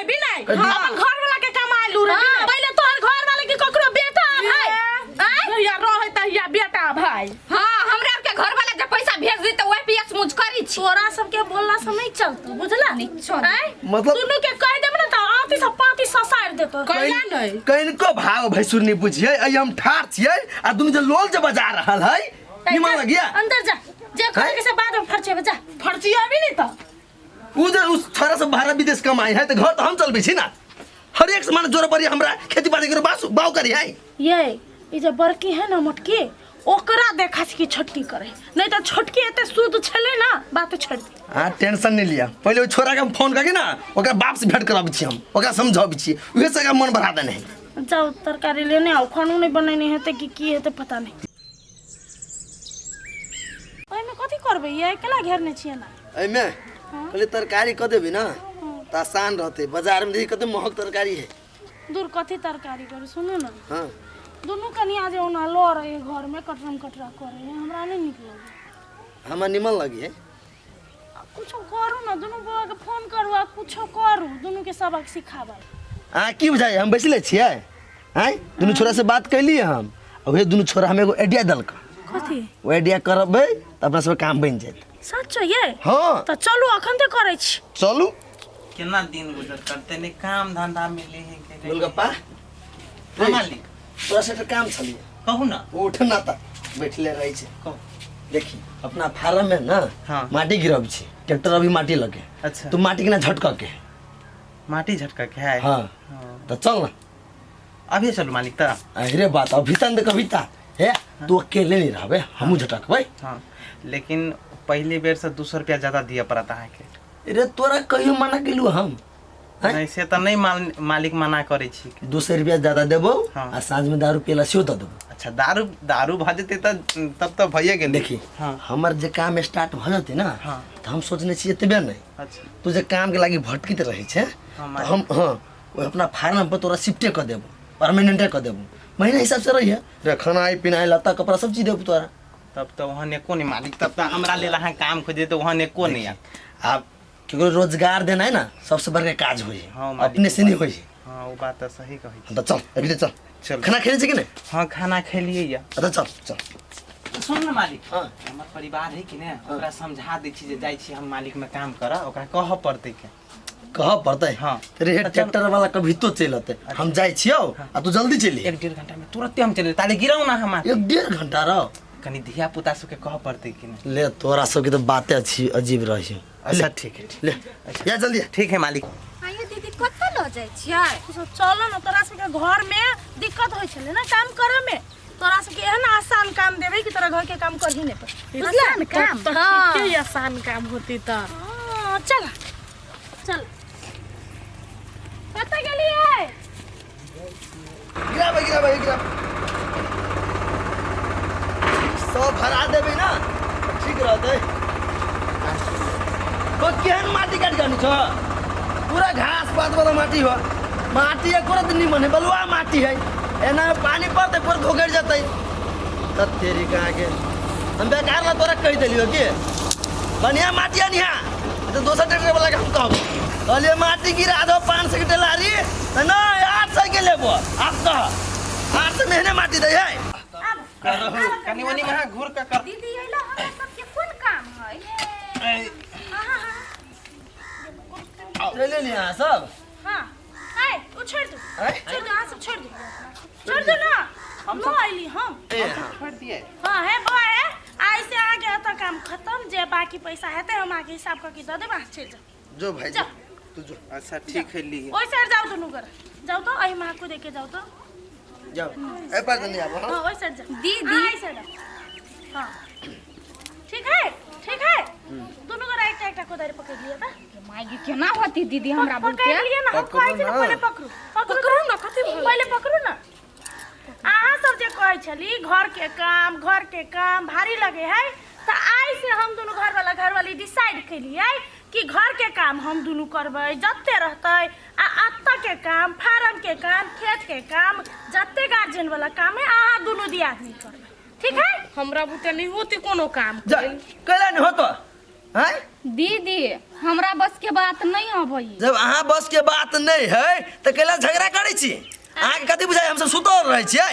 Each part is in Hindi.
है भी नहीं अपन घर वाला के कमाइलू रे पहले तोहर घर वाले के ककरो बेटा भाई या रहे त या बेटा भाई हां हमरा के घर वाला जब पैसा भेज दी त ओए पीएस मुझ करी छी तोरा सब के बोलला से नहीं चलतो बुझला नहीं चल मतलब दुनु के कह देब ना त आती सब पाती ससार देतो कहला नहीं कइनको भाव भैसुर नहीं बुझिए आई हम ठार छिए आ दुनु जे लोल जे बजा रहल है निमन लगिया अंदर जा जे कहे के से बाद में फरचे बजा फरचिया भी नहीं तो उस छोरा से बाहर विदेश कमाई है तो घर तो हम चलबे छी ना हर एक सामान जोर पड़ी हमरा खेती बाड़ी करो बाव करी है ये जो बड़की है ना मोटकी ओकरा देखा छी कि छोटकी करे नहीं तो छोटकी एते शुद्ध छले ना बात छोड़ दी हां टेंशन नहीं लिया पहले वो छोरा के फोन करके ना ओकरा बाप से भेंट कराबी छी हम ओकरा समझाबी छी उहे से का मन बढ़ा देने जाओ तरकारी लेने आओ खानो नहीं बनैने हेते कि हेते पता नहीं ओइ में कथि करबे ये अकेला घेरने छिए ना एइ में पहले तरकारी क देबी ना त आसान रहते बाजार में देखि कते महंग तरकारी है दूर कथि तरकारी करे सुनो ना हां दोनों कनी आज ओना लो रहे घर में कटरम कटरा करे हमरा नहीं निक लगे हमरा निमन लगी है कुछ करू ना दोनों बुआ के फोन करू आ कुछ करू दोनों के सबक सिखाबा की बुझाई हम बैसले छिए हैं दोनों छोरा से बात कैली हम ओहे दोनों छोरा हमें एगो आइडिया दलक कथि वो आइडिया करबे त अपना सब काम बन जात सच ये हां त चलू अखन ते करे छी चलू केना दिन गुजर करते ने काम धंधा मिले है के गोलगप्पा मालिक तोरा से काम चलिए कहू ना उठ ना त बैठले रही छे कहू देखी अपना फार्म में ना हाँ। माटी गिरब छी ट्रैक्टर अभी माटी लगे अच्छा तू माटी के ना झटका के माटी झटका के है हां तो चल ना अभी चलो मालिक ता अरे बात अभी तक कविता है तू अकेले नहीं रहबे हमहू झटकबै हां लेकिन पहले बेर से 200 रुपया ज्यादा दिया पड़ता है के अरे तोरा कहियो मना केलु हम नहीं से त नहीं मालिक मना करे छी 200 रुपया ज्यादा देबो हाँ। आ सांझ में दारू पिला सियो द देबो अच्छा दारू भ जते तब तो भइए गेल देखी हां हमर जे काम स्टार्ट भ जते ना हाँ। तो हम सोचने छी एतबे नहीं अच्छा तू जे काम के लागी भटकित रही छे हाँ, तो हम हां वो अपना फार्म पर तोरा शिफ्टे कर देबो परमानेंट कर देबो महीना हिसाब से रही है रे खाना आई पिनाई लत्ता कपड़ा सब चीज देबो तोरा तब तो वहां ने को नहीं मालिक तब तो हमरा ले रहा काम खोजे तो वहां ने को नहीं आप क्योंकि रोजगार देना है ना सबसे बड़का काज होई हाँ, मालिक। अपने से नहीं होई हां वो बात तो सही कही तो चल अभी चल चल। खाना खेले छी कि नहीं हां खाना खेलिए या अच्छा चल चल सुन ना मालिक हाँ। हमर परिवार है कि ने ओकरा समझा दै छी जे जाइ छी हम मालिक में काम कर ओकरा कह पड़ते के कह पड़ते हाँ। तेरे हेड ट्रैक्टर वाला कभी तो चलते हम जाई छियो आ तू जल्दी चली 1-1.5 घंटा में तुरंत हम चले ताले गिराऊ ना हम 1-1.5 घंटा रहो कनी धिया पुता सब के कह पड़ते कि ने ले तोरा सब की तो बातें अच्छी अजीब रही है अच्छा ठीक है ले या जल्दी ठीक है मालिक आइए दीदी कत ल जाय छियै चलो ना तोरा सबके घर में दिक्कत होय छले ना काम करे में तोरा सबके एहन आसान काम देबे कि तोरा घर के काम करही नहीं पर आसान काम हाँ। के आसान काम होती त चल चल कत गेलिए गिरा सब भरा देबे ना ठीक रहते तो केहन माटी काट जानी छ पूरा घास पात वाला माटी हो माटी एक रत नहीं बने बलुआ माटी है एना में पानी पड़ते पूरा धोकर जाते तब तेरी का आगे हम बेकार ला तोरा कह देलियो कि बढ़िया माटी है निहा तो दोसर ट्रैक्टर वाला के हम कहब कहलिए माटी गिरा दो 500 के टेलारी ना 800 के लेबो आप कह 800 महीने माटी दे है कनी वनी में घूर का कर दीदी आइला हमरा सबके कोन काम है ले लिया सब हां ए उ छोड़ दो हैं? छोड़ दो सब छोड़ दो ना हम लो आइली हम छोड़ दिए हां है बॉय आई से आगे तो काम खत्म जे बाकी पैसा हेते हम आगे हिसाब करके दे देबा चल जा जो भाई जा। तू जो अच्छा ठीक है लिए ओइ साइड जाओ दोनों घर जाओ तो आई मां को देके जाओ तो जाओ ए पर नहीं आबो हां ओइ साइड जा दीदी। आई साइड हां ठीक है दोनों घर एक कोदारी पकड़ लिया था माई केना होती दीदी हमरा बोलते पकड़ लिया ना हम कहै छी पहले पकड़ू ना कथि पहले पकड़ू ना अहाँ सब जे कहै छली घर के काम भारी लगे है तो आई से हम दोनों घर वाली डिसाइड केलिए कि घर के काम हम दोनों करबै जत्ते रहतै आ अत्ता के काम फार्म के काम खेत के काम जत्ते गार्जियन वाला काम है अहाँ दोनों दियादनी करबै ठीक है हमरा बुते नहीं होती कोनो काम जा कहला नहीं होतो हैं? दीदी हमरा बस के बात नहीं अबई। जब अहाँ बस के बात नहीं है तो कैला झगड़ा करै छी? अहाँ के कथी बुझाइ हम सब सुतल रहै छियै?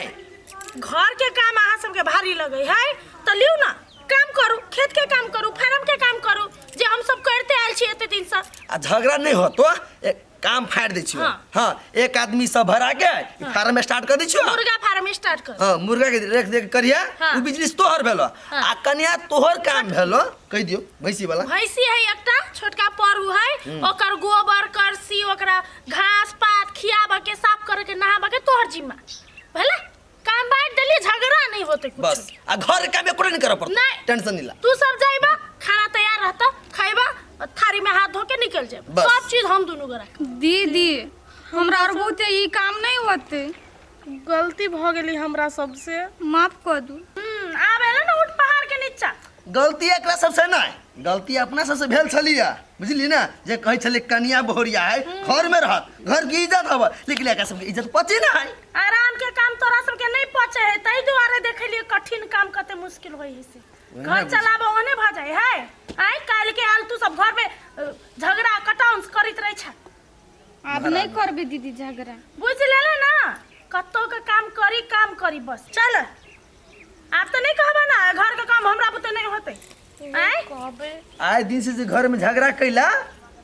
घर के काम अहाँ सबके भारी लगे है तो लियो ना, काम करू, खेत के काम करू, फार्म के काम करू, जे हम सब करते आयल छी एते दिन से। आ झगड़ा नहीं हो तो एक काम फाड़ दै छियो। हाँ, एक आदमी सब भरा के फार्म स्टार्ट कर दै छियो। मुर्गा फार्म स्टार्ट कर। हाँ, मुर्गा के रेख देख करिया। हाँ। उ बिजनेस तोहर भेलो आ कन्या तोहर काम भेलो। कह दियो भैंसी वाला। भैंसी है एकटा छोटका परू है, ओकर गोबर करसी ओकरा घास पात खियाबा के साफ करे के नहाबा के तोहर जिम्मा भेला। काम बांट देली, झगड़ा नहीं होते कुछ। बस आ घर के काम एको नहीं करे पड़त। नहीं। टेंशन नहीं ला। तू सब जाइबा, खाना तैयार रहता, खाइबा, थारी में हाथ धो के निकल जाए। बस। सब चीज हम दोनों करा। दीदी हमरा और बहुते ई काम नहीं होते। गलती भ गेली हमरा सबसे, माफ कर दू। आबे ना उठ पहाड़ के नीचा। गलती एकरा सबसे नहीं, गलती अपना सबसे भेल छलिया। बुझली ना, जे कहै छले कनिया बहुरिया है, घर में रहत, घर की इज्जत हव, लेकिन एकरा सबके इज्जत पचे ना है। आराम के काम तोरा सबके नहीं पचे है, तई दुआरे देखलिए कठिन काम कते मुश्किल होई है से। घर चलाबो ओने भ जाए है। आई काल के हाल तू सब घर में झगड़ा कटाउंस करित रह छ। अब नहीं करबे दीदी झगड़ा। बुझ लेले ना, कत्तो के काम करी बस। चल आप तो नहीं कहबा ना घर के काम हमरा बुते नहीं होते। आई कहबे आए दिन से जे घर में झगड़ा कैला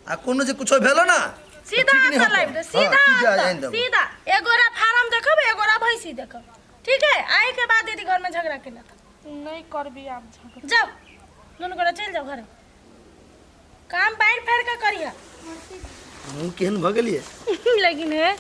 आ कोनो जे कुछो भेलो ना, सीधा आंसर लाइब दे, सीधा आंसर, सीधा। एगोरा फार्म देखब, एगोरा भैंसी देखब, ठीक है? आई के बाद दीदी घर में झगड़ा केला नहीं करबी आप झगड़ा। जाओ दोनों गोरा चल जाओ घरे, काम बांट फेर के करिया। मुंह केहन भ गेलिए? लेकिन है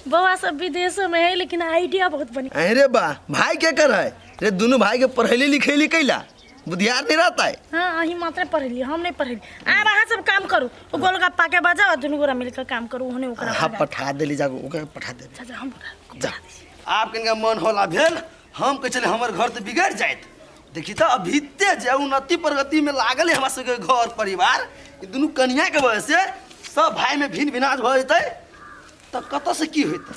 बउआ सब विदेशों में है, लेकिन आइडिया बहुत बनी। अरे बा, भाई के कर है रे? दोनों भाई के पढ़ैली लिखैली कैला? बुधियार नहीं रहता है। हाँ अही मात्र पढ़ली, हम नहीं पढ़ली। आप अहाँ सब काम करू, वो गोलगप्पा के बजाओ, दोनों गोरा मिलकर काम करू। ओहने ओकरा आप पठा देली, जागो ओकरा पठा दे। अच्छा हम जा आप कनिका मन होला भेल, हम कह चले हमर घर तो बिगड़ जाए। देखी तो अभीते जे उन्नति प्रगति में लागल है हमरा सबके घर परिवार, कि दुनू कनिया के वजह से सब भाई में भिन्न भिन्नाज भ जेतै, तो कत से की होतै?